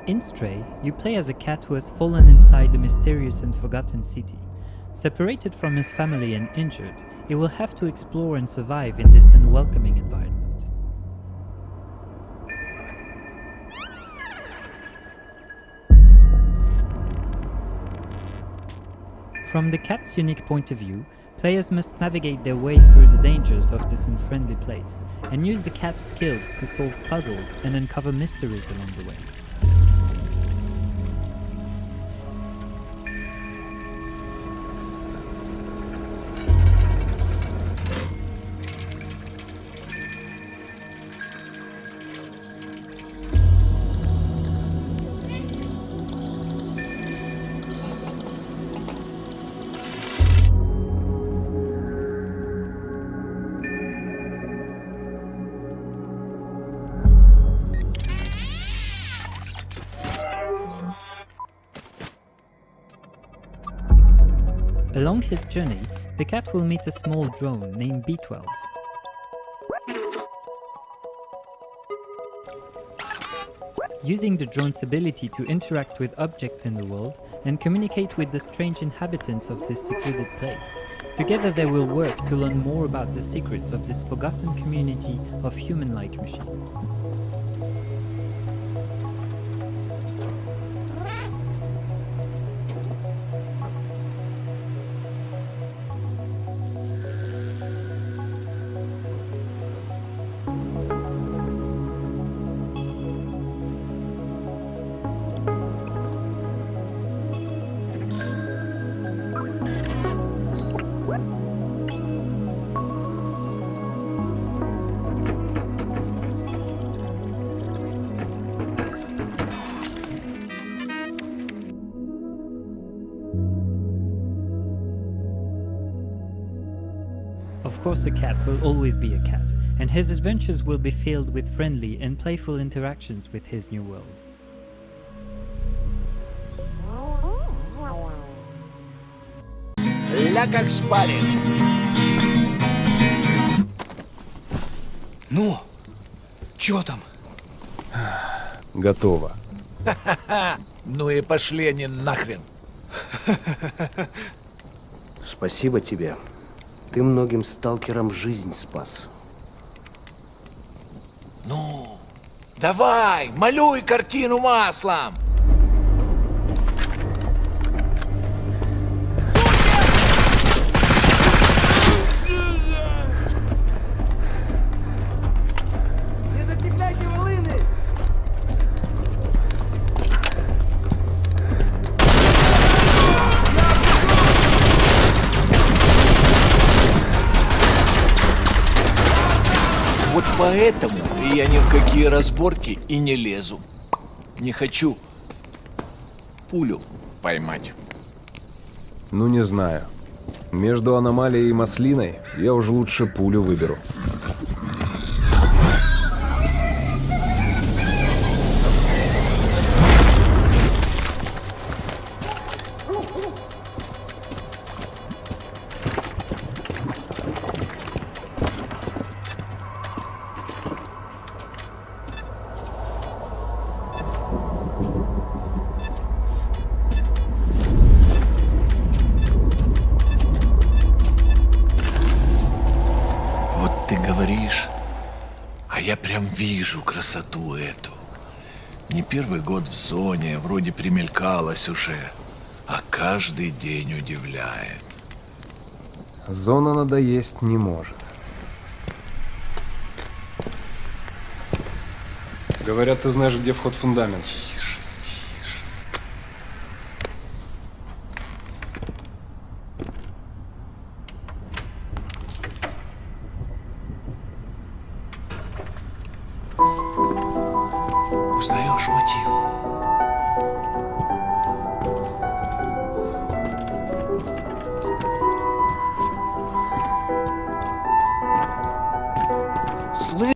In Stray, you play as a cat who has fallen inside a mysterious and forgotten city. Separated from his family and injured, he will have to explore and survive in this unwelcoming environment. From the cat's unique point of view, players must navigate their way through the dangers of this unfriendly place, and use the cat's skills to solve puzzles and uncover mysteries along the way. Along his journey, the cat will meet a small drone named B12. Using the drone's ability to interact with objects in the world and communicate with the strange inhabitants of this secluded place, together they will work to learn more about the secrets of this forgotten community of human-like machines. Of course, a cat will always be a cat, and his adventures will be filled with friendly and playful interactions with his new world. Ля как спали. Ну, чё там? Готово. Ну и пошли они нахрен. Спасибо тебе. Ты многим сталкерам жизнь спас. Ну, давай, малюй картину маслом. Вот поэтому я ни в какие разборки и не лезу. Не хочу пулю поймать. Ну не знаю. Между аномалией и маслиной я уже лучше пулю выберу. Я прям вижу красоту эту. Не первый год в зоне, вроде примелькалась уже, а каждый день удивляет. Зона надоесть не может. Говорят, ты знаешь, где вход в фундамент. Узнаешь мотив? Слышь?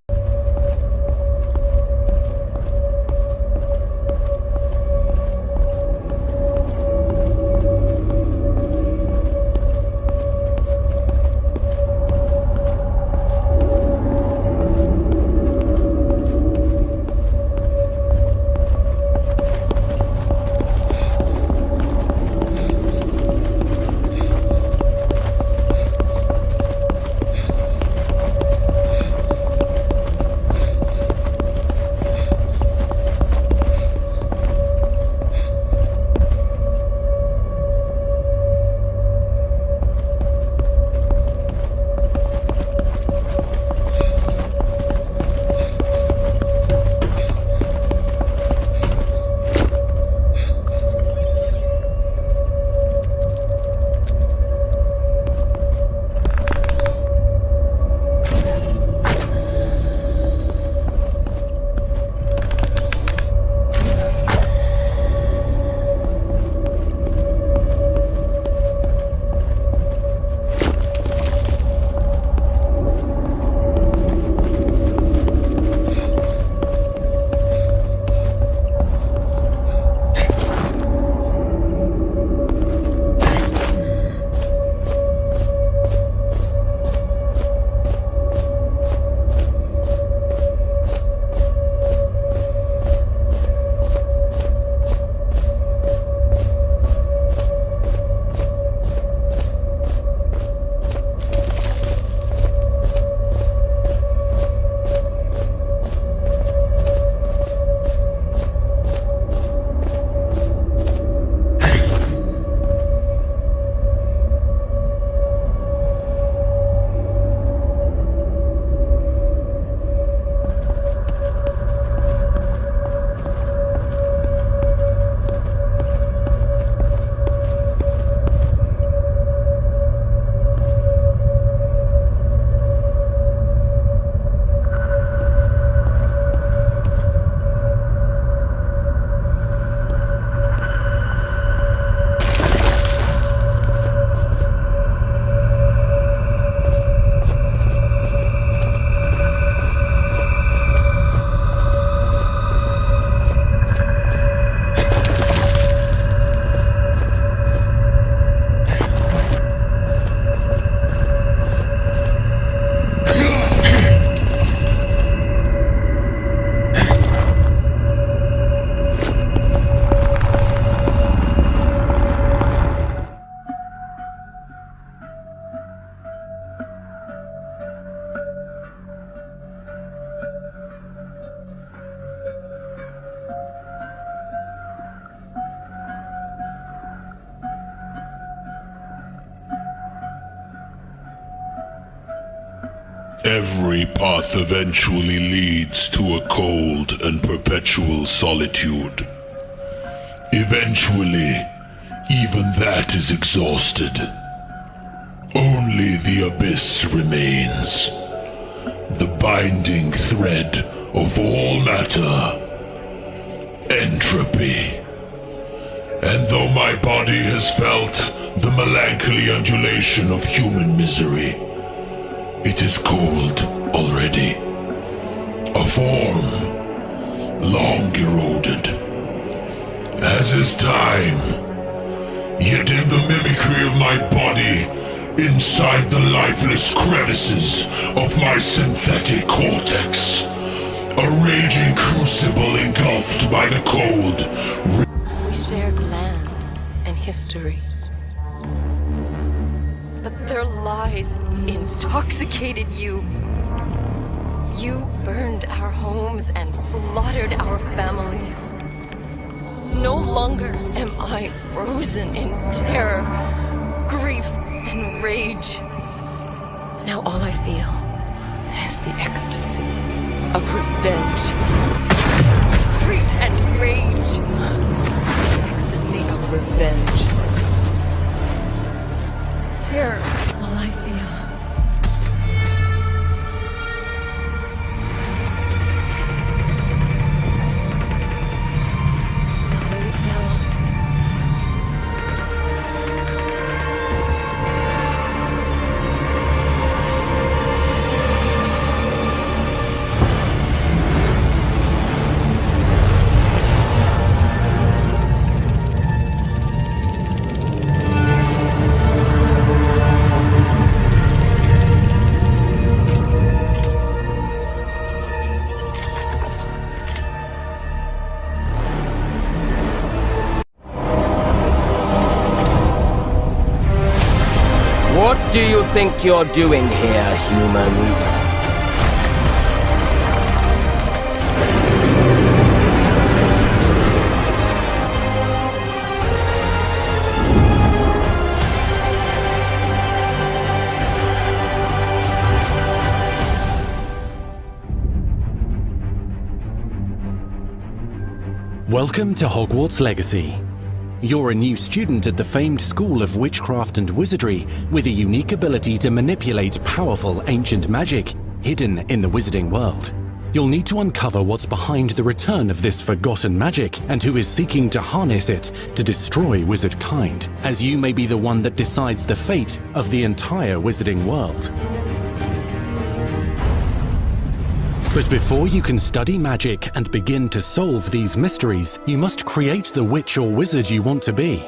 Every path eventually leads to a cold and perpetual solitude. Eventually, even that is exhausted. Only the abyss remains. The binding thread of all matter. Entropy. And though my body has felt the melancholy undulation of human misery, it is cold already. A form long eroded. As is time, yet in the mimicry of my body, inside the lifeless crevices of my synthetic cortex, a raging crucible engulfed by the cold. We shared land and history. But their lies intoxicated you. You burned our homes and slaughtered our families. No longer am I frozen in terror, grief, and rage. Now all I feel is the ecstasy of revenge. Grief and rage. The ecstasy of revenge. Terror, all I feel. What do you think you're doing here, humans? Welcome to Hogwarts Legacy. You're a new student at the famed School of Witchcraft and Wizardry with a unique ability to manipulate powerful ancient magic hidden in the wizarding world. You'll need to uncover what's behind the return of this forgotten magic and who is seeking to harness it to destroy wizard kind, as you may be the one that decides the fate of the entire wizarding world. But before you can study magic and begin to solve these mysteries, you must create the witch or wizard you want to be.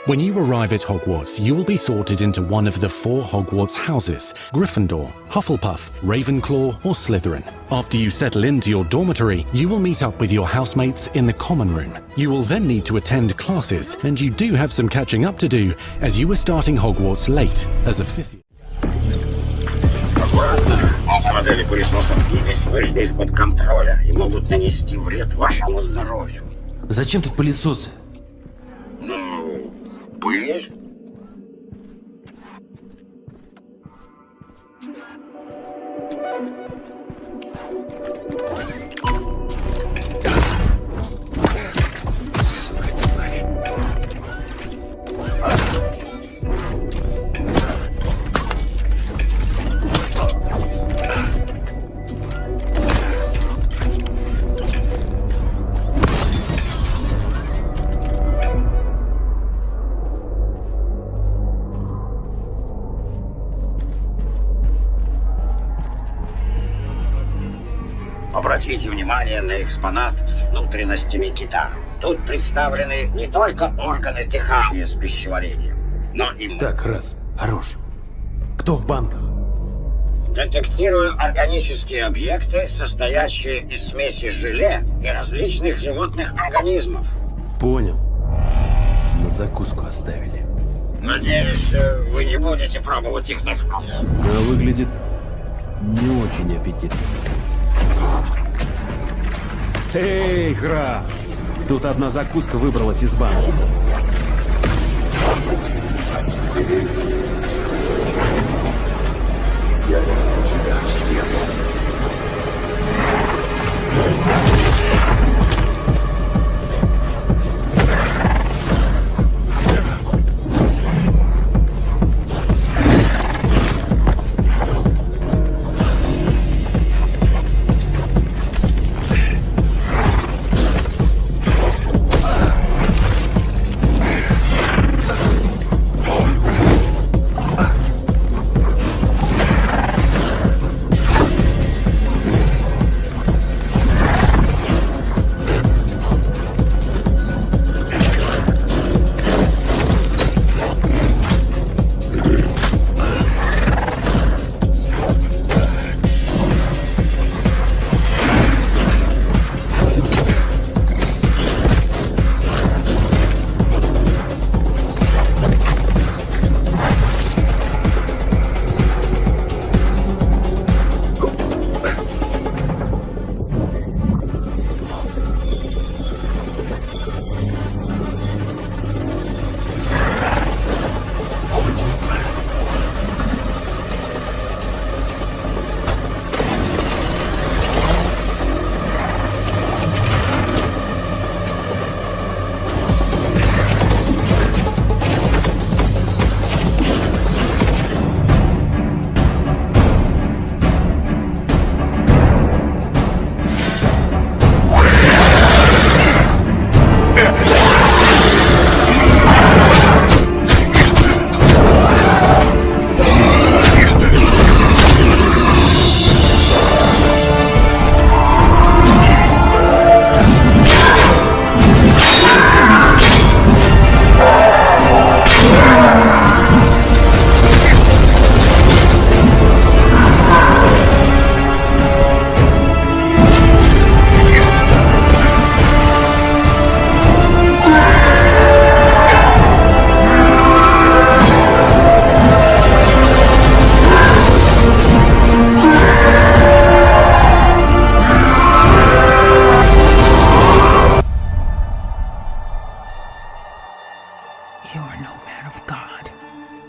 When you arrive at Hogwarts, you will be sorted into one of the 4 Hogwarts houses: Gryffindor, Hufflepuff, Ravenclaw, or Slytherin. After you settle into your dormitory, you will meet up with your housemates in the common room. You will then need to attend classes, and you do have some catching up to do, as you were starting Hogwarts late as a 5th year. Модели пылесосов гибель вышли из-под контроля и могут нанести вред вашему здоровью. Зачем тут пылесосы? Ну, пыль. Обратите внимание на экспонат с внутренностями кита. Тут представлены не только органы дыхания с пищеварением, но и... Так, раз. Хорош. Кто в банках? Детектирую органические объекты, состоящие из смеси желе и различных животных организмов. Понял. На закуску оставили. Надеюсь, вы не будете пробовать их на вкус. Но выглядит не очень аппетитно. Эй, Храс! Тут одна закуска выбралась из банка.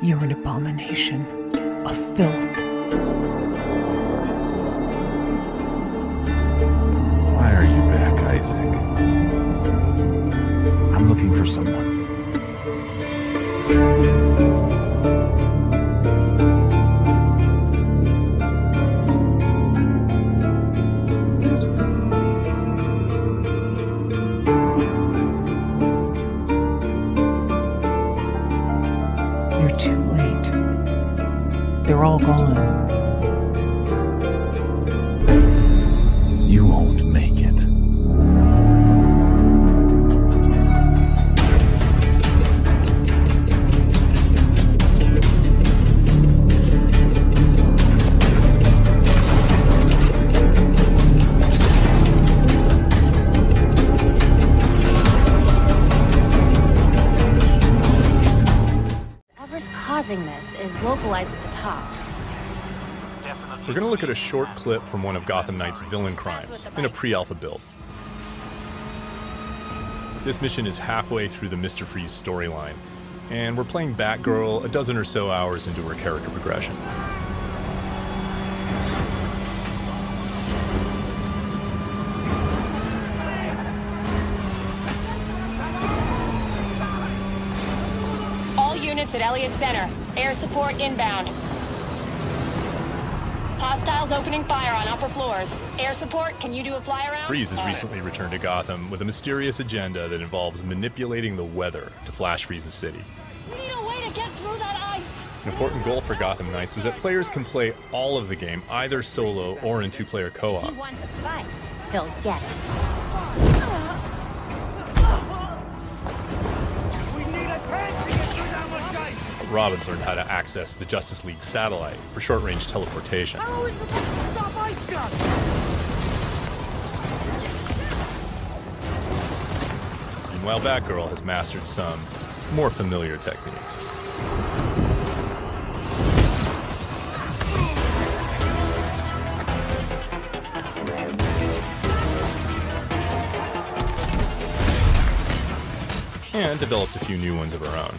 You're an abomination, a filth. Why are you back, Isaac? I'm looking for someone. You're too late. They're all gone. You won't make it. Whatever's causing this is localized at the top. We're going to look at a short clip from one of Gotham Knights' villain crimes in a pre-alpha build. This mission is halfway through the Mr. Freeze storyline, and we're playing Batgirl a dozen or so hours into her character progression. All units at Elliott Center. Air support inbound. Hostiles opening fire on upper floors. Air support, can you do a fly around? Freeze has recently returned to Gotham with a mysterious agenda that involves manipulating the weather to flash freeze the city. We need a way to get through that ice. An important goal for Gotham Knights was that players can play all of the game either solo or in two-player co-op. If he wants a fight, he'll get it. Robin's learned how to access the Justice League satellite for short-range teleportation. How is the stop ice gun? Meanwhile, Batgirl has mastered some more familiar techniques. And developed a few new ones of her own.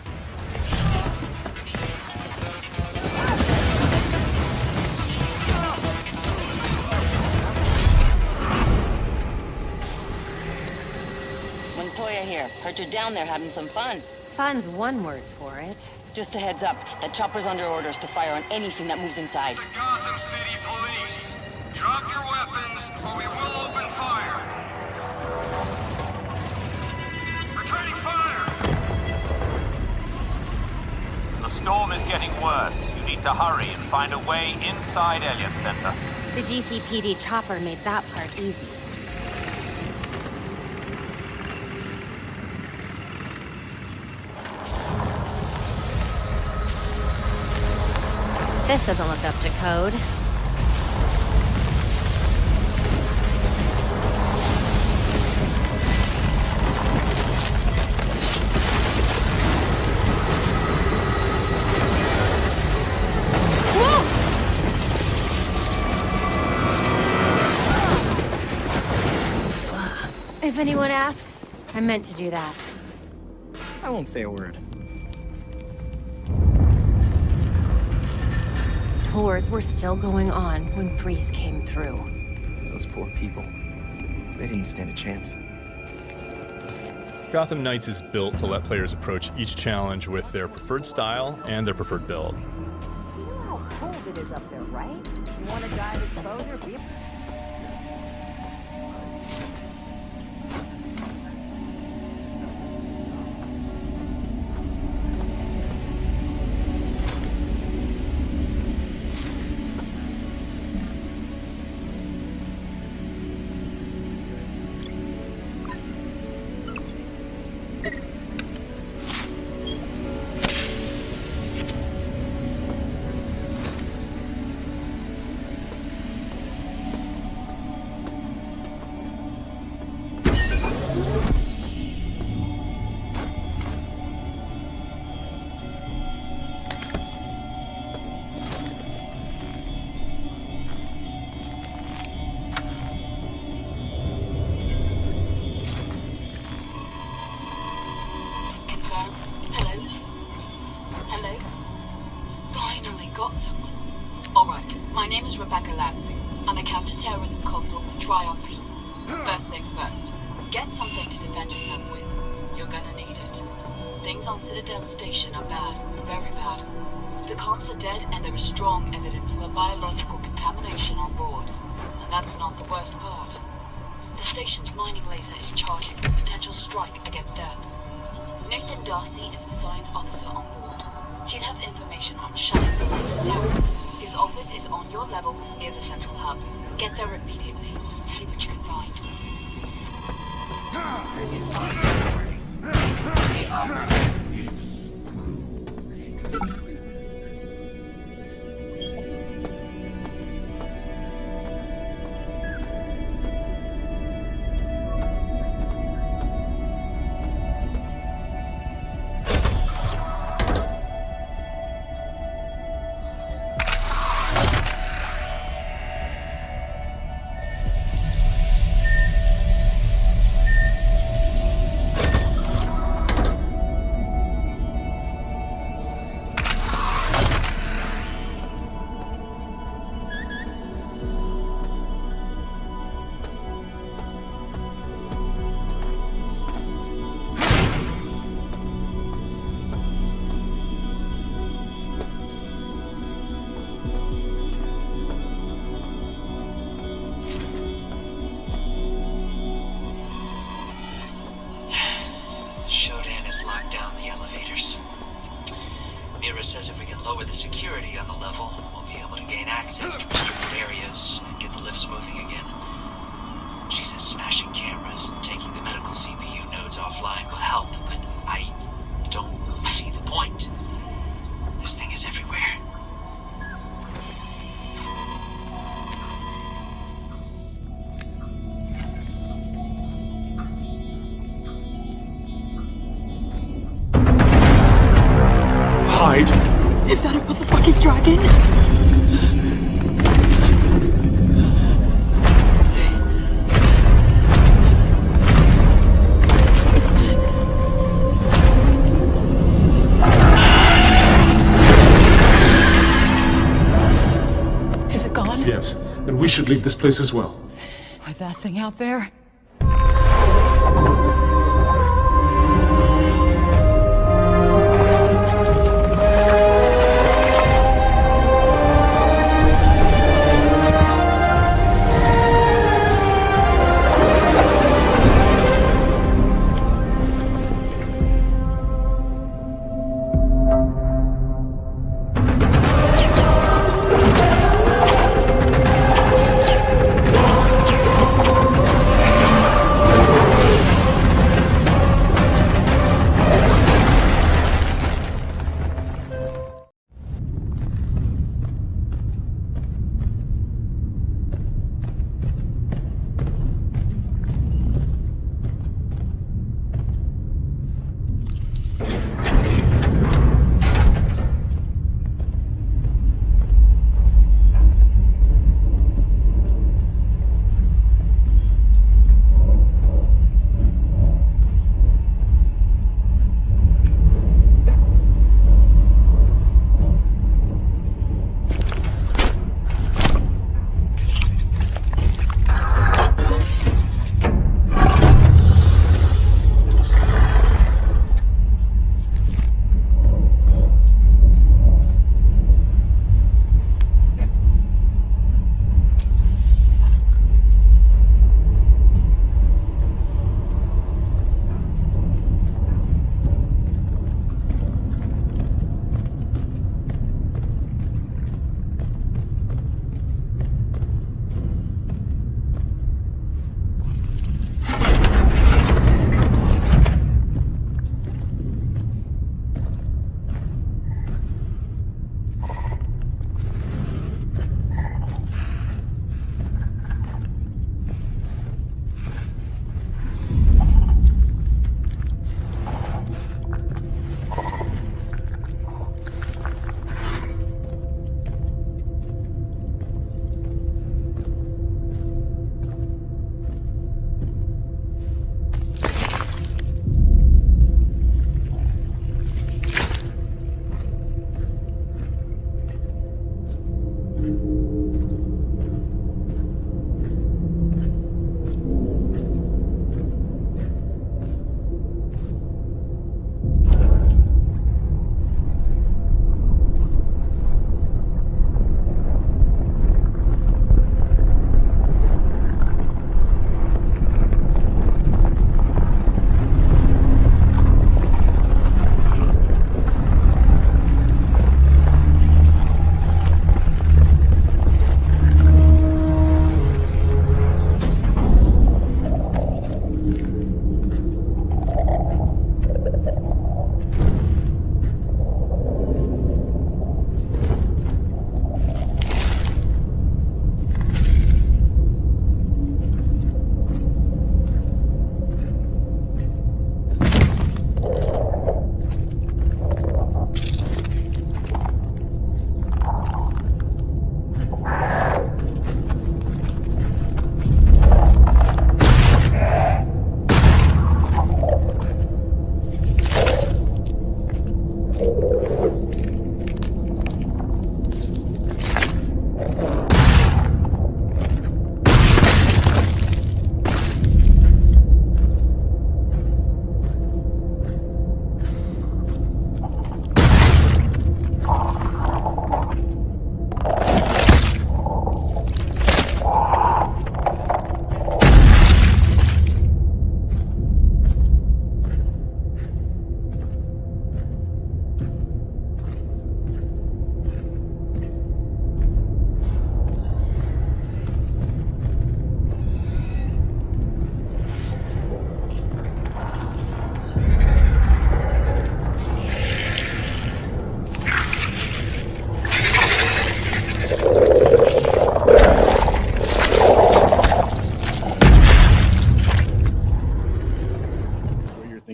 Montoya here. Heard you're down there having some fun. Fun's one word for it. Just a heads up, that chopper's under orders to fire on anything that moves inside. The Gotham City Police. Drop your weapons, or we will open fire. Returning fire! The storm is getting worse. You need to hurry and find a way inside Elliott Center. The GCPD chopper made that part easy. This doesn't look up to code. If anyone asks, I meant to do that. I won't say a word. Tours were still going on when Freeze came through. Those poor people. They didn't stand a chance. Gotham Knights is built to let players approach each challenge with their preferred style and their preferred build. You know how cold it is up there, right? You want to dive exposure? Is that a motherfucking dragon? Is it gone? Yes, and we should leave this place as well. With that thing out there?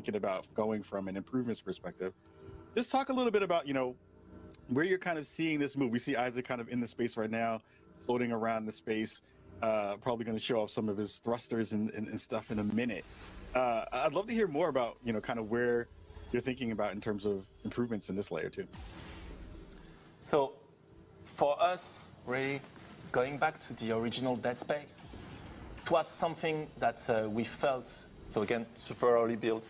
thinking about going from an improvements perspective. Just talk a little bit about, where you're kind of seeing this move. We see Isaac kind of in the space right now, floating around the space, probably going to show off some of his thrusters and stuff in a minute. I'd love to hear more about, kind of where you're thinking about in terms of improvements in this layer too. So for us, really, going back to the original Dead Space, it was something that we felt, so again, super early build,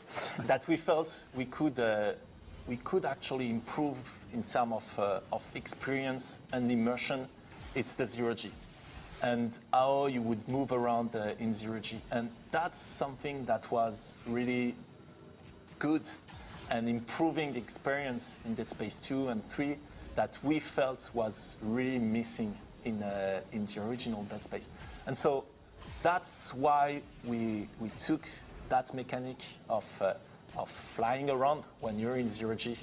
that we felt we could actually improve in terms of experience and immersion. It's the zero-G and how you would move around in zero-G. And that's something that was really good and improving the experience in Dead Space 2 and 3 that we felt was really missing in the original Dead Space. And so that's why we took that mechanic of flying around when you're in zero-G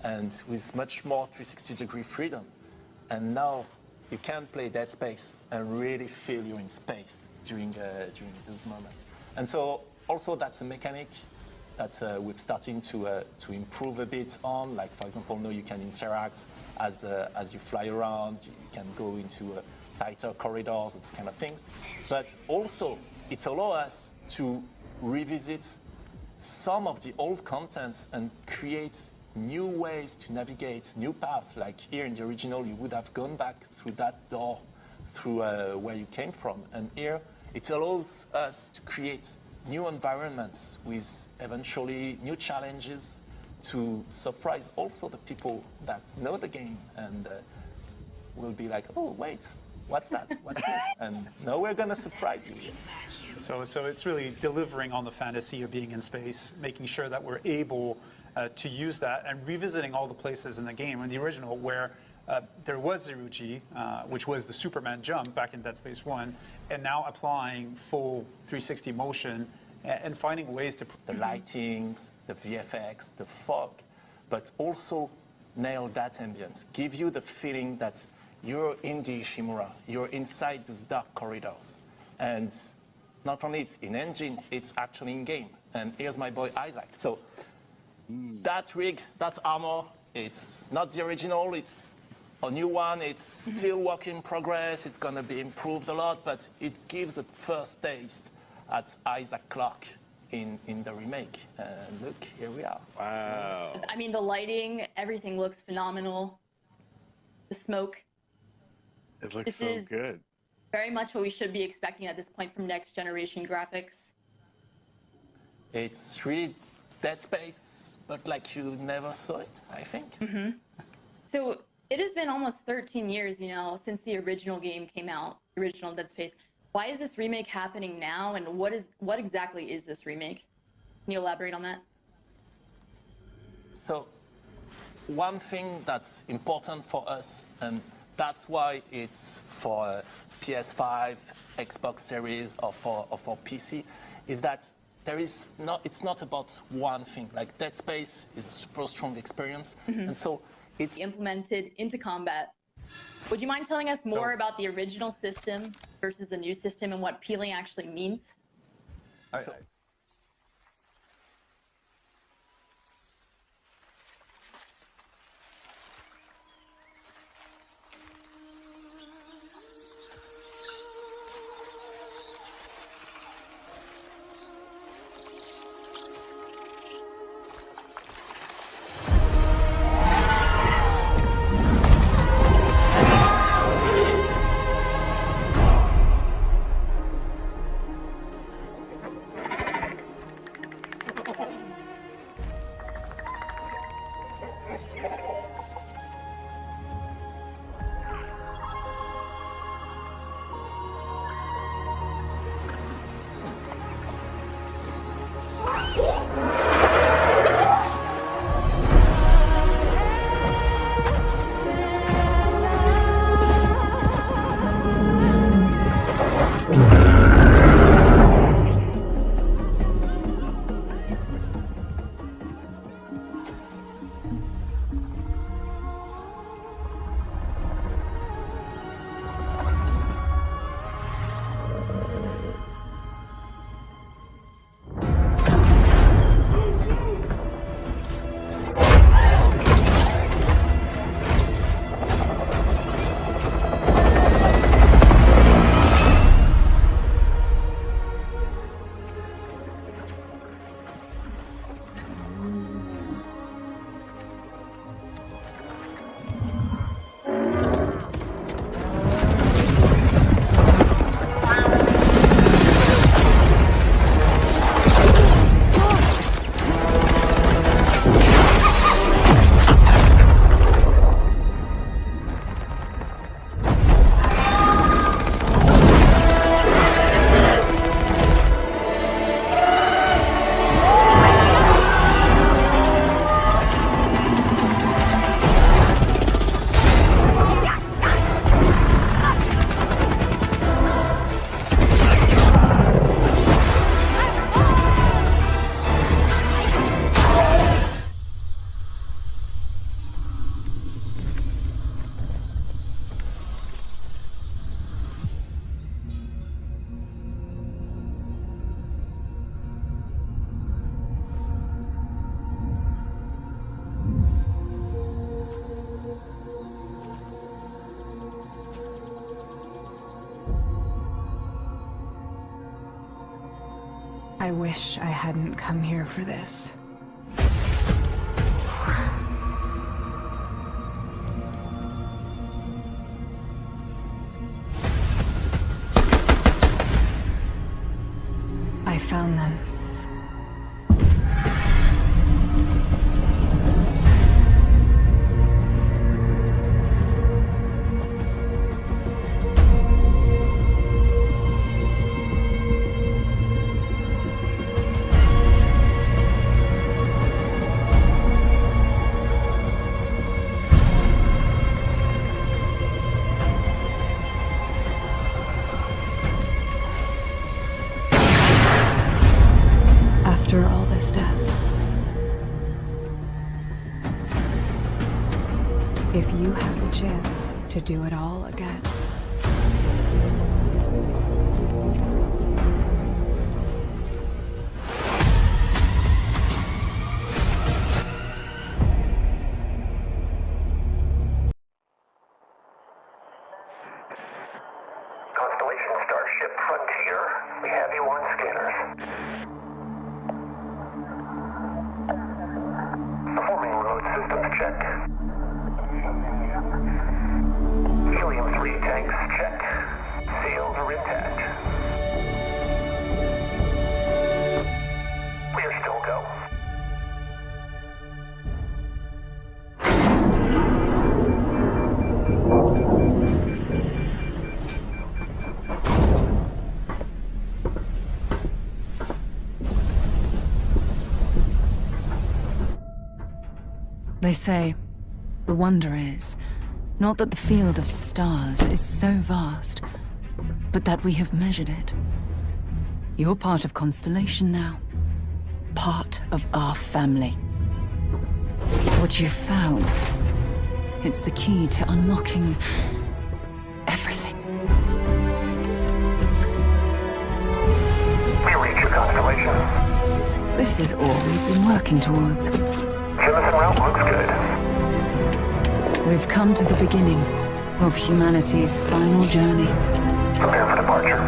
and with much more 360-degree freedom. And now you can play Dead Space and really feel you're in space during those moments. And so also that's a mechanic that we're starting to improve a bit on. Like for example, now you can interact as you fly around. You can go into tighter corridors, those kind of things. But also it allows us to revisit some of the old content and create new ways to navigate, new paths. Like here in the original, you would have gone back through that door, through where you came from. And here, it allows us to create new environments with eventually new challenges to surprise also the people that know the game and will be like, oh, wait, what's that? What's that? And now we're gonna surprise you. So it's really delivering on the fantasy of being in space, making sure that we're able to use that and revisiting all the places in the game. In the original, where there was zero-G, which was the Superman jump back in Dead Space 1, and now applying full 360 motion and finding ways to... The lightings, the VFX, the fog, but also nail that ambience. Give you the feeling that you're in the Ishimura, you're inside those dark corridors. And not only it's in engine, it's actually in game. And here's my boy Isaac. So that rig, that armor, it's not the original, it's a new one. It's still work in progress. It's gonna be improved a lot, but it gives a first taste at Isaac Clarke in the remake. And look, here we are. Wow. I mean, the lighting, everything looks phenomenal. The smoke. It looks so good. Very much what we should be expecting at this point from next generation graphics. It's really Dead Space, but like you never saw it, I think. So it has been almost 13 years, since the original game came out, the original Dead Space. Why is this remake happening now, and what exactly is this remake? Can you elaborate on that? So one thing that's important for us, and that's why it's for PS5, Xbox Series, or for PC, is that it's not about one thing. Like Dead Space is a super strong experience, and so it's implemented into combat. Would you mind telling us more about the original system versus the new system and what peeling actually means? I wish I hadn't come here for this. I found them. After all this death, if you had the chance to do it all again, Constellation Starship Frontier, we have you on scanners. Performing remote systems check. Helium-3 tanks check. Seals are intact. We are still go. they say, the wonder is, not that the field of stars is so vast, but that we have measured it. You're part of Constellation now. Part of our family. What you've found, it's the key to unlocking everything. We reach your constellation. This is all we've been working towards. Jemison route looks good. We've come to the beginning of humanity's final journey. Prepare for departure.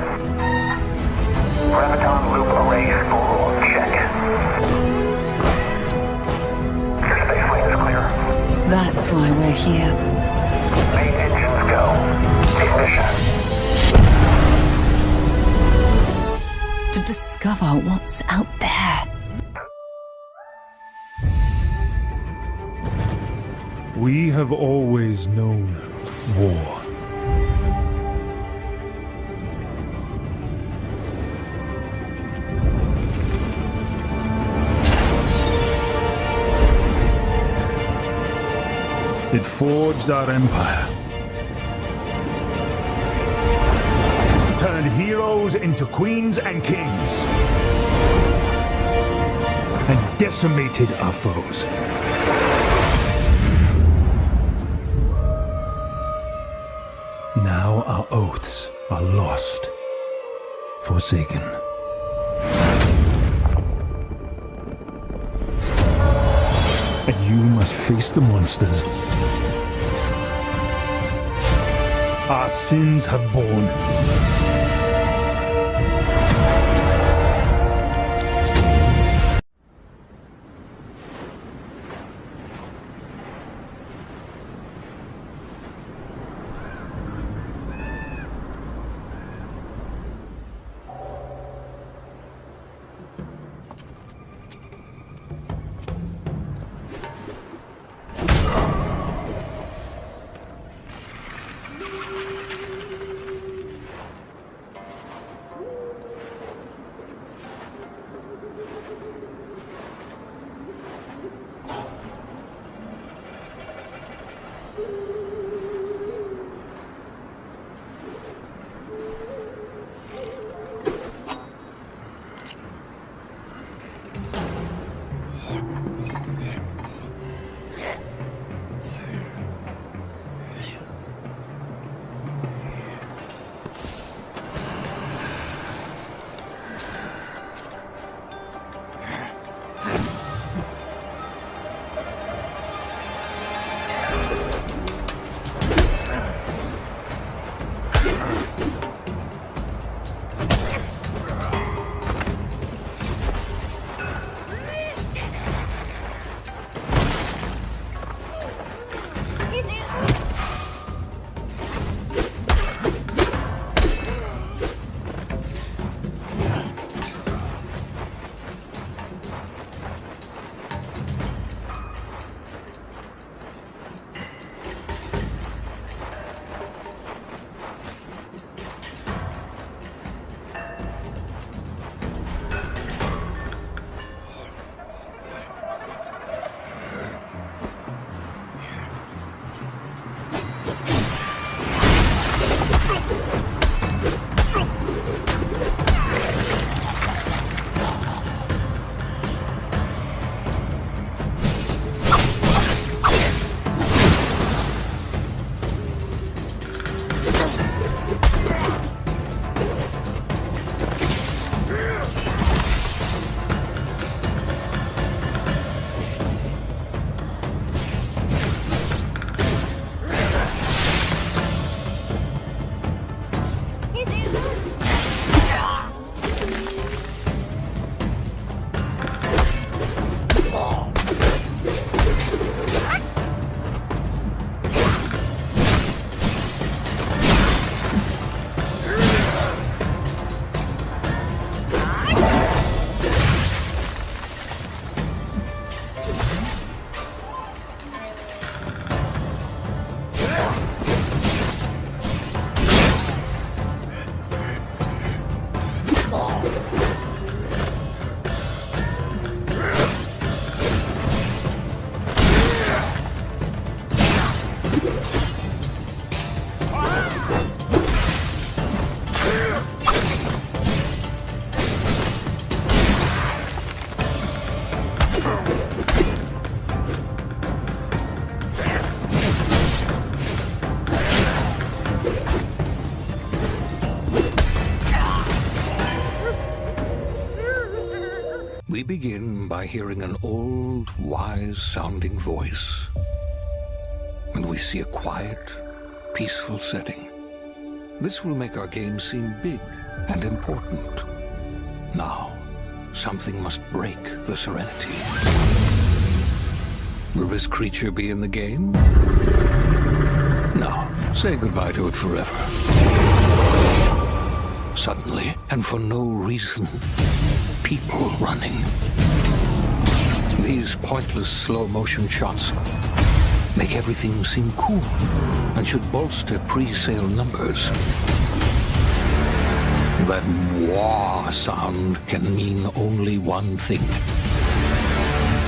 Graviton loop array spool check. Your space lane is clear. That's why we're here. Main engines go. Ignition. To discover what's out there. We have always known war. It forged our empire. Turned heroes into queens and kings. And decimated our foes. Now our oaths are lost, forsaken. And you must face the monsters our sins have borne. begin by hearing an old, wise-sounding voice. And we see a quiet, peaceful setting. This will make our game seem big and important. Now, something must break the serenity. Will this creature be in the game? No. Say goodbye to it forever. Suddenly, and for no reason, people running. These pointless slow-motion shots make everything seem cool and should bolster pre-sale numbers. That wah sound can mean only one thing.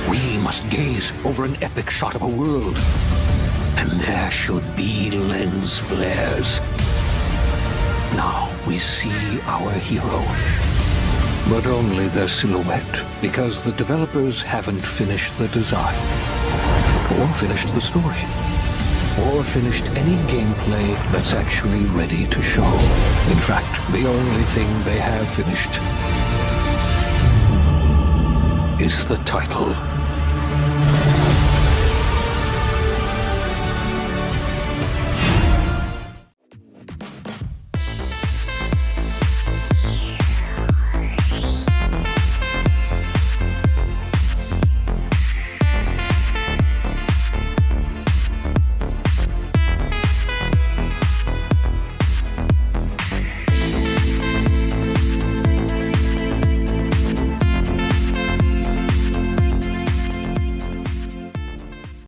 We must gaze over an epic shot of a world, and there should be lens flares. Now we see our hero, but only their silhouette, because the developers haven't finished the design, or finished the story, or finished any gameplay that's actually ready to show. In fact, the only thing they have finished is the title.